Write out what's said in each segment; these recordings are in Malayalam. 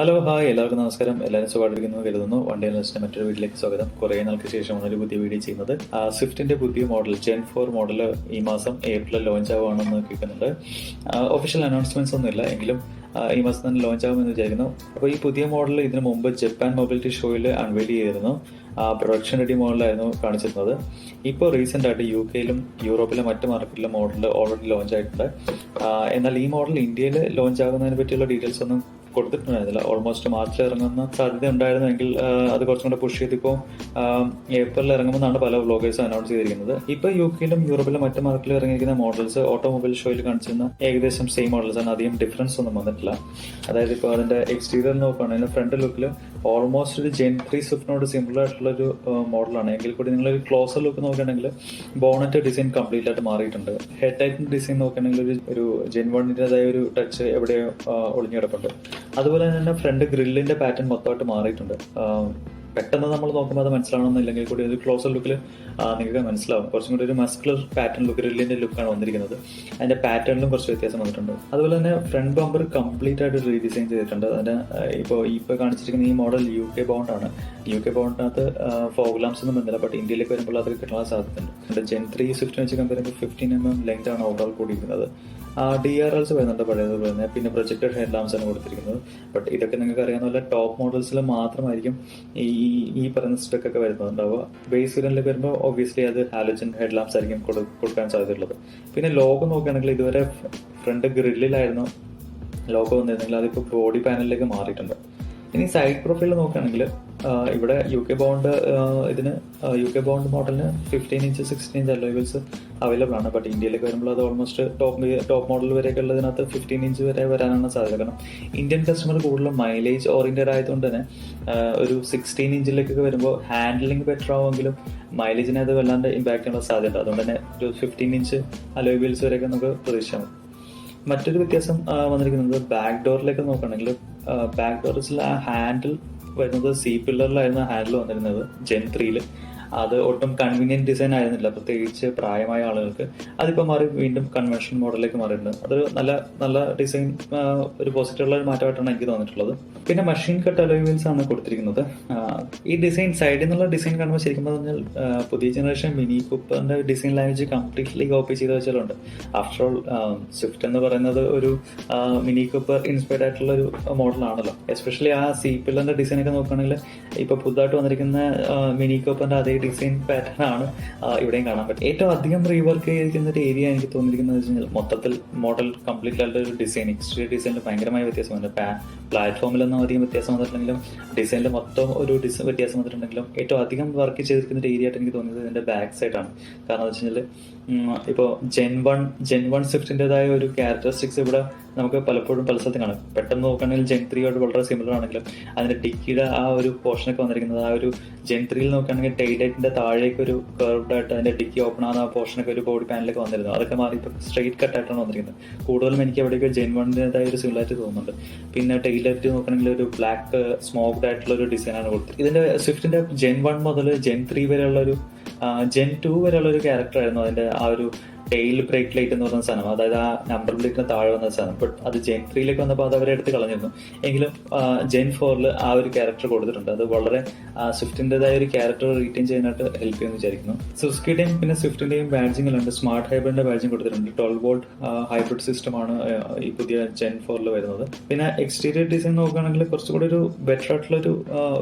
ഹലോ ഹായ് എല്ലാവർക്കും നമസ്കാരം. എല്ലാവരും സുഖമായിട്ടിരിക്കുന്നു കരുതുന്നു. വണ്ടി അനലിസ്റ്റിന്റെ മറ്റൊരു വീട്ടിലേക്ക് സ്വാഗതം. കുറേ നാൾക്ക് ശേഷമാണ് ഒരു പുതിയ വീഡിയോ ചെയ്യുന്നത്. സ്വിഫ്റ്റിന്റെ പുതിയ മോഡൽ ജെൻ 4 മോഡൽ ഈ മാസം ഏപ്രിൽ ലോഞ്ച് ആവുകയാണെന്ന് കേൾക്കുന്നുണ്ട്. ഒഫീഷ്യൽ അനൗൺസ്മെന്റ്സ് ഒന്നുമില്ല, എങ്കിലും ഈ മാസം തന്നെ ലോഞ്ച് ആകുമെന്ന് വിചാരിക്കുന്നു. അപ്പോൾ ഈ പുതിയ മോഡൽ ഇതിനു മുമ്പ് ജപ്പാൻ മൊബിലിറ്റി ഷോയിൽ അൺവെയിൽ ചെയ്തിരുന്നു. പ്രൊഡക്ഷൻ റെഡി മോഡലായിരുന്നു കാണിച്ചിരുന്നത്. ഇപ്പോൾ റീസെന്റ് ആയിട്ട് UK-ലും യൂറോപ്പിലെ മറ്റ് മാർക്കറ്റിലെ മോഡൽ ഓൾറെഡി ലോഞ്ച് ആയിട്ടുണ്ട്. എന്നാൽ ഈ മോഡൽ ഇന്ത്യയിൽ ലോഞ്ച് ആകുന്നതിനെ പറ്റിയുള്ള ഡീറ്റെയിൽസ് ഒന്നും കൊടുത്തിട്ടുണ്ടായിരുന്നില്ല. ഓൾമോസ്റ്റ് മാർച്ചിൽ ഇറങ്ങുന്ന സാധ്യത ഉണ്ടായിരുന്നെങ്കിൽ അത് കുറച്ചും കൂടെ പുഷ് ചെയ്തിപ്പോൾ ഏപ്രിലിൽ ഇറങ്ങുമെന്നാണ് പല വ്ലോഗേഴ്സും അനൗൺസ് ചെയ്തിരിക്കുന്നത്. ഇപ്പോൾ UK-ലും യൂറോപ്പിലും മറ്റു മാർക്കറ്റിലും ഇറങ്ങിയിരിക്കുന്ന മോഡൽസ് ഓട്ടോമൊബൈൽ ഷോയിൽ കാണിച്ചിരുന്ന ഏകദേശം സെയിം മോഡൽസ് ആണ്. അധികം ഡിഫറൻസ് ഒന്നും വന്നിട്ടില്ല. അതായത് ഇപ്പോൾ അതിന്റെ എക്സ്റ്റീരിയർ നോക്കുകയാണെങ്കിൽ ഫ്രണ്ട് ലുക്കിൽ ഓൾമോസ്റ്റ് ഒരു ജെൻ 3 സ്വിഫ്റ്റിനോട് സിമിലർ ആയിട്ടുള്ള ഒരു മോഡലാണ്. എങ്കിൽ കൂടി നിങ്ങൾ ഒരു ക്ലോസർ ലുക്ക് നോക്കുകയാണെങ്കിൽ ബോണറ്റ് ഡിസൈൻ കംപ്ലീറ്റ് ആയിട്ട് മാറിയിട്ടുണ്ട്. ഹെഡ് ലൈറ്റിന്റെ ഡിസൈൻ നോക്കുകയാണെങ്കിൽ ഒരു ജെൻ 1-ൻ്റെതായ ഒരു ടച്ച് എവിടെയോ ഒളിഞ്ഞു കിടപ്പുണ്ട്. അതുപോലെ തന്നെ ഫ്രണ്ട് ഗ്രില്ലിന്റെ പാറ്റേൺ മൊത്തമായിട്ട് മാറിയിട്ടുണ്ട്. പെട്ടെന്ന് നമ്മൾ നോക്കുമ്പോൾ അത് മനസ്സിലാവണമെന്നില്ലെങ്കിൽ കൂടി ഒരു ക്ലോസർ ലുക്കിൽ നിങ്ങൾക്ക് മനസ്സിലാവും. കുറച്ചും കൂടി ഒരു മസ്കുലർ പാറ്റേൺ ലുക്ക്, ഗ്രില്ലിന്റെ ലുക്കാണ് വന്നിരിക്കുന്നത്. അതിന്റെ പാറ്റേണിലും കുറച്ച് വ്യത്യാസം വന്നിട്ടുണ്ട്. അതുപോലെ തന്നെ ഫ്രണ്ട് ബമ്പർ കംപ്ലീറ്റ് ആയിട്ട് റീഡിസൈൻ ചെയ്തിട്ടുണ്ട്. അതിന്റെ ഇപ്പോൾ കാണിച്ചിരിക്കുന്ന ഈ മോഡൽ UK ബൗണ്ട് ആണ്. UK ബൗണ്ടിനകത്ത് ഫോഗ് ലാംപ്സ് ഒന്നും വന്നില്ല, ബട്ട് ഇന്ത്യയിലേക്ക് വരുമ്പോൾ അത് കിട്ടാൻ സാധ്യതയുണ്ട്. ജെൻ 3 സ്വിഫ്റ്റ് വെച്ച് കമ്പയർ ചെയ്യുമ്പോൾ 15 mm ലെങ്ത് ആണ് ഓവറോൾ കൂടിയിരിക്കുന്നത്. DRLs വരുന്നുണ്ട് പഴയതുപോലെ തന്നെ. പിന്നെ പ്രൊജക്റ്റഡ് ഹെഡ് ലാംപ്സ് ആണ് കൊടുത്തിരിക്കുന്നത്. ബട്ട് ഇതൊക്കെ നിങ്ങൾക്ക് അറിയാവുന്ന പോലെ ടോപ്പ് മോഡൽസിൽ മാത്രമായിരിക്കും ഈ പറയുന്ന സ്പെക്കൊക്കെ വരുന്നുണ്ടാവുക. ബേസ് വേരിയന്റിലേക്ക് വരുമ്പോൾ ഒബ്വിയസ്ലി അത് ഹാലോജൻ ഹെഡ് ലാംപ്സ് ആയിരിക്കും കൊടുക്കാൻ സാധ്യതയുള്ളത്. പിന്നെ ലോഗോ നോക്കുകയാണെങ്കിൽ ഇതുവരെ ഫ്രണ്ട് ഗ്രില്ലിലായിരുന്നു ലോഗോ വന്നിരുന്നെങ്കിൽ അതിപ്പോൾ ബോഡി പാനലിലേക്ക് മാറിയിട്ടുണ്ട്. ഇനി സൈഡ് പ്രൊഫൈൽ നോക്കുകയാണെങ്കിൽ ഇവിടെ UK ബൗണ്ട് UK ബൗണ്ട് മോഡലിന് 15 inch 16 inch alloy wheels available ആണ്. ബട്ട് ഇന്ത്യയിലേക്ക് വരുമ്പോൾ അത് ഓൾമോസ്റ്റ് ടോപ്പ് മോഡൽ വരെയൊക്കെ ഉള്ളതിനകത്ത് 15 ഇഞ്ച് വരെ വരാനാണ് സാധ്യത. കാരണം ഇന്ത്യൻ കസ്റ്റമർ കൂടുതലും മൈലേജ് ഓറിയന്റഡ് ആയതുകൊണ്ട് തന്നെ ഒരു 16 ഇഞ്ചിലേക്കൊക്കെ വരുമ്പോൾ ഹാൻഡിലിംഗ് ബെറ്റർ ആവുമെങ്കിലും മൈലേജിനെ അത് വല്ലാണ്ട് ഇമ്പാക്ട് ചെയ്യാനുള്ള സാധ്യത. അതുകൊണ്ട് തന്നെ ഒരു 15 ഇഞ്ച് അലോയ് വീൽസ് വരെയൊക്കെ നമുക്ക് പ്രതീക്ഷിക്കാം. മറ്റൊരു വ്യത്യാസം വന്നിരിക്കുന്നത് ബാക്ക് ഡോറിലേക്ക് നോക്കുകയാണെങ്കിൽ ബാക്ക് ഡോറിൽ ആ ഹാൻഡിൽ വരുന്നത് C-പില്ലറിലായിരുന്നു ഹാൻഡിൽ വന്നിരുന്നത് ജെൻ 3-ൽ. അത് ഒട്ടും കൺവീനിയന്റ് ഡിസൈൻ ആയിരുന്നില്ല, പ്രത്യേകിച്ച് പ്രായമായ ആളുകൾക്ക്. അതിപ്പോൾ മാറി വീണ്ടും കൺവെൻഷൻ മോഡലിലേക്ക് മാറിയിട്ടുണ്ട്. അതൊരു നല്ല ഡിസൈൻ, ഒരു പോസിറ്റീവുള്ള ഒരു മാറ്റമായിട്ടാണ് എനിക്ക് തോന്നിയിട്ടുള്ളത്. പിന്നെ മെഷീൻ കട്ട് അലോയ് വീൽസ് ആണ് കൊടുത്തിരിക്കുന്നത്. ഈ ഡിസൈൻ സൈഡിൽ നിന്നുള്ള ഡിസൈൻ കാണുമ്പോൾ ശരിക്കും പറഞ്ഞാൽ പുതിയ ജനറേഷൻ മിനി കൂപ്പറിന്റെ ഡിസൈൻ ലാംഗ്വേജ് കംപ്ലീറ്റ്ലി കോപ്പി ചെയ്ത് വെച്ചാലുണ്ട്. ആഫ്റ്റർ ഓൾ സ്വിഫ്റ്റ് എന്ന് പറയുന്നത് ഒരു മിനി കൂപ്പർ ഇൻസ്പയർഡ് ആയിട്ടുള്ള ഒരു മോഡലാണല്ലോ. എസ്പെഷ്യലി ആ C-പില്ലറിന്റെ ഡിസൈൻ ഒക്കെ നോക്കുകയാണെങ്കിൽ ഇപ്പൊ പുതുതായിട്ട് വന്നിരിക്കുന്ന മിനി കൂപ്പറിന്റെ അതേ ഡിസൈൻ പാറ്റേൺ ആണ് ഇവിടെയും കാണാൻ പറ്റും. ഏറ്റവും അധികം റീവർക്ക് ചെയ്തിരിക്കുന്ന ഒരു ഏരിയ എനിക്ക് തോന്നിയിരിക്കുന്നത് വെച്ച് കഴിഞ്ഞാൽ മൊത്തത്തിൽ മോഡൽ കംപ്ലീറ്റ് ആയിട്ടുള്ള ഒരു ഡിസൈൻ, എക്സ്റ്റീരിയർ ഡിസൈനിൽ ഭയങ്കരമായ വ്യത്യാസം വന്നിട്ടുണ്ട്. പ്ലാറ്റ്ഫോമിലൊന്നും അധികം വ്യത്യാസം വന്നിട്ടുണ്ടെങ്കിലും ഡിസൈനിൽ മൊത്തം ഒരു വ്യത്യാസം വന്നിട്ടുണ്ടെങ്കിലും ഏറ്റവും അധികം വർക്ക് ചെയ്തിരിക്കുന്ന ഒരു ഏരിയ ആയിട്ട് എനിക്ക് തോന്നിയത് ഇതിന്റെ ബാക്ക് സൈഡ് ആണ്. കാരണം എന്ന് വെച്ച് കഴിഞ്ഞാൽ ഇപ്പോൾ ജെൻ 1 സ്വിഫ്റ്റിൻ്റെതായ ഒരു ക്യാരക്ടറിസ്റ്റിക്സ് ഇവിടെ നമുക്ക് പലപ്പോഴും പല സ്ഥലത്തും കാണും. പെട്ടെന്ന് നോക്കുകയാണെങ്കിൽ ജെൻ 3 വളരെ സിമിലർ ആണെങ്കിലും അതിന്റെ ഡിക്കിയുടെ ആ ഒരു പോർഷനൊക്കെ വന്നിരിക്കുന്നത് ആ ഒരു ജെൻ 3-ൽ നോക്കുകയാണെങ്കിൽ ടൈലൈറ്റിന്റെ താഴേക്ക് ഒരു കർവ്ഡ് ആയിട്ട് അതിന്റെ ഡിക്കി ഓപ്പൺ ആകുന്ന ആ പോർഷനൊക്കെ ഒരു ബോഡി പാനലൊക്കെ വന്നിരുന്നു. അതൊക്കെ മാറി ഇപ്പോൾ സ്ട്രെയിറ്റ് കട്ടായിട്ടാണ് വന്നിരിക്കുന്നത്. കൂടുതലും എനിക്ക് എവിടെയൊക്കെ ജെൻ 1-ൻ്റെതായ ഒരു സിമിലാരിറ്റി തോന്നുന്നുണ്ട്. പിന്നെ ടൈലൈറ്റ് നോക്കുകയാണെങ്കിൽ ഒരു ബ്ലാക്ക് സ്മോക്ഡ് ആയിട്ടുള്ള ഒരു ഡിസൈനാണ് കൊടുത്തത്. ഇതിന്റെ സ്വിഫ്റ്റിന്റെ ജെൻ 1 മുതൽ ജെൻ 3 വരെയുള്ള ഒരു ജെൻ 2 വരെയുള്ള ഒരു ക്യാരക്ടർ ആയിരുന്നു അതിന്റെ ആ ഒരു ടെയിൽ ബ്രേക്ക് ലൈറ്റ് എന്ന് പറയുന്ന സാധനം. അതായത് ആ നമ്പർ പ്ലേറ്റിന് താഴെ വന്ന സാധനം. ബട്ട് അത് ജെൻ 3-ലേക്ക് വന്നപ്പോൾ അത് അവരെ എടുത്ത് കളഞ്ഞിരുന്നു. എങ്കിലും ജെൻ 4-ൽ ആ ഒരു ക്യാരക്ടർ കൊടുത്തിട്ടുണ്ട്. അത് വളരെ സ്വിഫ്റ്റിൻ്റെതായ ഒരു ക്യാരക്ടർ റീറ്റെയിൻ ചെയ്യാനായിട്ട് ഹെൽപ്പ് ചെയ്യുമെന്ന് വിചാരിക്കുന്നു. സുസുക്കിയുടെയും പിന്നെ സ്വിഫ്റ്റിന്റെയും ബാഡ്ജിങ്ങിലുണ്ട്. സ്മാർട്ട് ഹൈബ്രിഡിന്റെ ബാഡ്ജിങ് കൊടുത്തിട്ടുണ്ട്. 12 വോൾട്ട് ഹൈബ്രിഡ് സിസ്റ്റമാണ് ഈ പുതിയ ജെൻ 4-ൽ വരുന്നത്. പിന്നെ എക്സ്റ്റീരിയർ ഡിസൈൻ നോക്കുകയാണെങ്കിൽ കുറച്ചുകൂടി ഒരു ബെറ്റർ ആയിട്ടുള്ള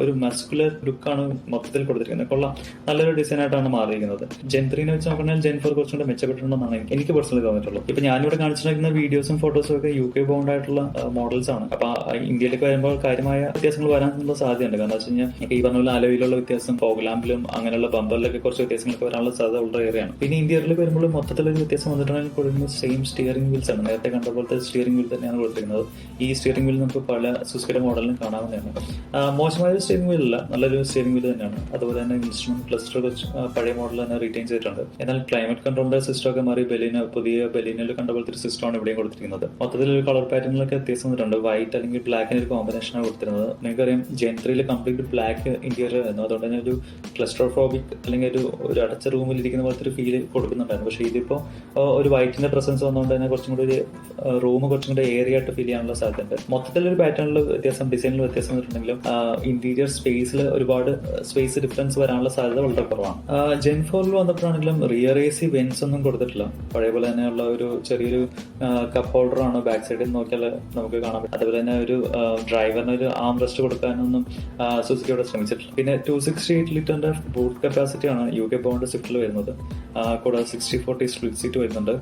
ഒരു മസ്കുലർ ലുക്കാണ് മൊത്തത്തിൽ കൊടുത്തിരിക്കുന്നത്. കൊള്ളാം, നല്ലൊരു ഡിസൈൻ ആയിട്ടാണ് മാറിയിരിക്കുന്നത്. ജെൻ 3-നെ വെച്ച് നോക്കുകയാണെങ്കിൽ ജെൻ 4 കുറച്ചുകൂടെ മെച്ചപ്പെട്ടിട്ടുണ്ട് എനിക്ക് പേഴ്സണലി തോന്നിയിട്ടുള്ളൂ. ഇപ്പൊ ഞാനിവിടെ കാണിച്ചിരിക്കുന്ന വീഡിയോസും ഫോട്ടോസും ഒക്കെ UK ബൗണ്ട് ആയിട്ടുള്ള മോഡൽസ് ആണ്. അപ്പൊ ഇന്ത്യയിലേക്ക് വരുമ്പോൾ കാര്യമായ വ്യത്യാസങ്ങൾ വരാനുള്ള സാധ്യതയുണ്ട്. കാരണം വെച്ച് കഴിഞ്ഞാൽ ഈ പറഞ്ഞ പോലെ അലോയിലുള്ള വ്യത്യാസം, ഫോഗ് ലാമ്പിലും അങ്ങനെയുള്ള ബമ്പറിലൊക്കെ കുറച്ച് വ്യത്യാസങ്ങളൊക്കെ വരാനുള്ള സാധ്യത വളരെ ഏറെയാണ്. പിന്നെ ഇന്ത്യയിലേക്ക് വരുമ്പോൾ മൊത്തത്തിലൊരു വ്യത്യാസം വന്നിട്ടുണ്ടെങ്കിൽ കൊടുക്കുന്നത് സെയിം സ്റ്റിയറിംഗ് വീൽസ് ആണ്. നേരത്തെ കണ്ട പോലത്തെ സ്റ്റിയറിംഗ് വീൽ തന്നെയാണ് കൊടുത്തിരിക്കുന്നത്. ഈ സ്റ്റിയറിംഗ് വീൽ നമുക്ക് പല സുസുക്കിയുടെ മോഡലിലും കാണാവുന്നതാണ്. മോശമായ ഒരു സ്റ്റിയറിംഗ് വീൽ അല്ല, നല്ലൊരു സ്റ്റിയറിംഗ് വീൽ തന്നെയാണ്. അതുപോലെ തന്നെ ഇൻസ്ട്രുമെന്റ് ക്ലസ്റ്റർ പഴയ മോഡൽ തന്നെ റീറ്റെയിൻ ചെയ്തിട്ടുണ്ട്. എന്നാൽ ക്ലൈമറ്റ് കൺട്രോളിന്റെ സിസ്റ്റം ഒക്കെ മാറി പുതിയ ബെലിനോയിൽ കണ്ട പോലത്തെ ഒരു സിസ്റ്റമാണ് ഇവിടെയും കൊടുത്തിരിക്കുന്നത്. മൊത്തത്തിൽ ഒരു കളർ പാറ്റേണിലൊക്കെ വ്യത്യാസം വന്നിട്ടുണ്ട്. വൈറ്റ് അല്ലെങ്കിൽ ബ്ലാക്കിന് ഒരു കോമ്പിനേഷനാണ് കൊടുത്തിരുന്നത്. നിങ്ങൾക്കറിയാം ജെൻ 3 കംപ്ലീറ്റ് ബ്ലാക്ക് ഇന്റീരിയർ ആയിരുന്നു. അതുകൊണ്ട് തന്നെ ഒരു ക്ലസ്ട്രോഫോബിക് അല്ലെങ്കിൽ ഒരു അടച്ച റൂമിൽ ഇരിക്കുന്ന പോലത്തെ ഒരു ഫീൽ കൊടുക്കുന്നുണ്ടായിരുന്നു. പക്ഷേ ഇതിപ്പോൾ ഒരു വൈറ്റിന്റെ പ്രസൻസ് വന്നുകൊണ്ട് തന്നെ കുറച്ചും കൂടി ഒരു റൂം കുറച്ചും കൂടി ഏരിയ ആയിട്ട് ഫീൽ ചെയ്യാനുള്ള സാധ്യതയുണ്ട്. മൊത്തത്തിലൊരു പാറ്റേണിൽ വ്യത്യാസം, ഡിസൈനിൽ വ്യത്യാസം വന്നിട്ടുണ്ടെങ്കിലും ഇന്റീരിയർ സ്പേസിൽ ഒരുപാട് സ്പേസ് ഡിഫറൻസ് വരാനുള്ള സാധ്യത വളരെ കുറവാണ്. ജെൻ 4 വന്നപ്പോഴാണെങ്കിലും റിയർ AC വെന്റ്സ് ഒന്നും കൊടുത്തിട്ടില്ല. പഴയ പോലെ തന്നെയുള്ള ഒരു ചെറിയൊരു കപ്പ് ഹോൾഡർ ആണ് ബാക്ക് സൈഡിൽ നോക്കിയാൽ നമുക്ക് കാണാൻ പറ്റും. അതുപോലെ തന്നെ ഒരു ഡ്രൈവറിന് ഒരു ആം റെസ്റ്റ് കൊടുക്കാനൊന്നും സുസുക്കി ഇവിടെ ശ്രമിച്ചിട്ടില്ല. പിന്നെ 268 ലിറ്ററിന്റെ ബൂട്ട് കപ്പാസിറ്റി ആണ് UK ബോണ്ട് സ്വിഫ്റ്റിൽ വരുന്നത്. കൂടാതെ 60/40 സ്പ്ലിറ്റ് സീറ്റ് വരുന്നുണ്ട്.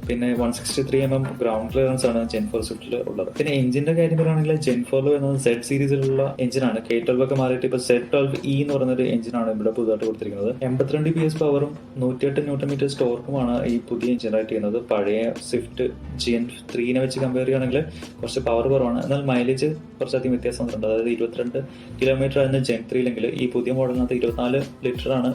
പിന്നെ 163mm ഗ്രൗണ്ട് ക്ലിയറൻസ് ആണ് ജെൻ 4 സ്വിഫ്റ്റിൽ ഉള്ളത്. പിന്നെ എഞ്ചിന്റെ കാര്യം പറയുകയാണെങ്കിൽ ജെൻ 4 വരുന്നത് Z സീരീസിലുള്ള എഞ്ചിനാണ്. K12 ഒക്കെ മാറിയിട്ട് ഇപ്പോൾ Z12E എന്ന് പറയുന്നൊരു എഞ്ചിനാണ് ഇവിടെ പുതുതായിട്ട് കൊടുത്തിരിക്കുന്നത്. 82 PS പവറും 108 Nm ടോർക്കുമാണ് ഈ പുതിയ എഞ്ചിൻ ആയിട്ട് ചെയ്യുന്നത്. പഴയ സ്വിഫ്റ്റ് ജെൻ 3 വെച്ച് കമ്പയർ ചെയ്യുകയാണെങ്കിൽ കുറച്ച് പവർ കുറവാണ്. എന്നാൽ മൈലേജ് കുറച്ചധികം വ്യത്യാസം വന്നിട്ടുണ്ട്. അതായത് 22 കിലോമീറ്റർ ആയിരുന്നു ജെൻ 3 ഈ പുതിയ മോഡലിനകത്ത് 24 ലിറ്ററാണ്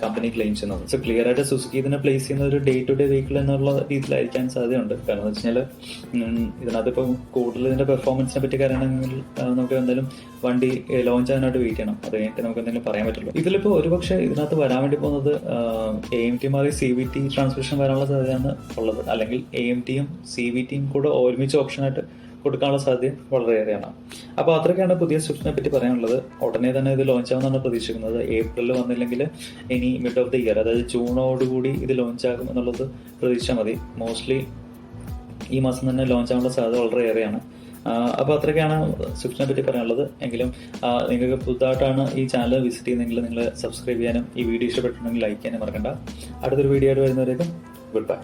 കമ്പനി ക്ലെയിം ചെയ്യുന്നത്. സോ ക്ലിയർ ആയിട്ട് സുസുക്കി ഇതിനെ പ്ലേസ് ചെയ്യുന്ന ഒരു ഡേ ടു ഡേ വെഹിക്കിൾ എന്നുള്ള രീതിയിലായിരിക്കാൻ സാധ്യതയുണ്ട്. കാരണം എന്ന് വെച്ചാൽ ഇതിനകത്ത് ഇപ്പോൾ കൂടുതൽ ഇതിന്റെ പെർഫോമൻസിനെ പറ്റി കാര്യമാണെങ്കിൽ നമുക്ക് എന്തായാലും വണ്ടി ലോഞ്ച് ആകാനായിട്ട് വെയിറ്റ് ചെയ്യണം. അത് കഴിഞ്ഞിട്ട് നമുക്ക് എന്തെങ്കിലും പറയാൻ പറ്റുള്ളൂ. ഇതിലിപ്പോൾ ഒരുപക്ഷെ ഇതിനകത്ത് വരാൻ വേണ്ടി പോകുന്നത് AMT മാറി CVT ട്രാൻസ്മിഷൻ വരാനുള്ള സാധ്യതയാണ് ഉള്ളത്. അല്ലെങ്കിൽ AMTയും CVTയും കൂടെ ഒരുമിച്ച് ഓപ്ഷനായിട്ട് കൊടുക്കാനുള്ള സാധ്യത വളരെയേറെയാണ്. അപ്പോൾ അത്രയൊക്കെയാണ് പുതിയ സ്വിഫ്റ്റിനെ പറ്റി പറയാനുള്ളത്. ഉടനെ തന്നെ ഇത് ലോഞ്ച് ആവുമെന്നാണ് പ്രതീക്ഷിക്കുന്നത്. ഏപ്രിലിൽ വന്നില്ലെങ്കിൽ ഇനി മിഡ് ഓഫ് ദി ഇയർ, അതായത് ജൂണോടുകൂടി ഇത് ലോഞ്ച് ആകും എന്നുള്ളത് പ്രതീക്ഷിച്ചാൽ മതി. മോസ്റ്റ്ലി ഈ മാസം തന്നെ ലോഞ്ച് ആവാനുള്ള സാധ്യത വളരെയേറെയാണ്. അപ്പോൾ അത്രയൊക്കെയാണ് സ്വിഫ്റ്റിനെ പറ്റി പറയാനുള്ളത്. എങ്കിലും നിങ്ങൾക്ക് പുതുതായിട്ടാണ് ഈ ചാനൽ വിസിറ്റ് ചെയ്യുന്നതെങ്കിൽ നിങ്ങൾ സബ്സ്ക്രൈബ് ചെയ്യാനും ഈ വീഡിയോ ഇഷ്ടപ്പെട്ടിട്ടുണ്ടെങ്കിൽ ലൈക്ക് ചെയ്യാനും മറക്കണ്ട. അടുത്തൊരു വീഡിയോ ആയിട്ട് വരുന്നവരേക്കും ഗുഡ് ബൈ.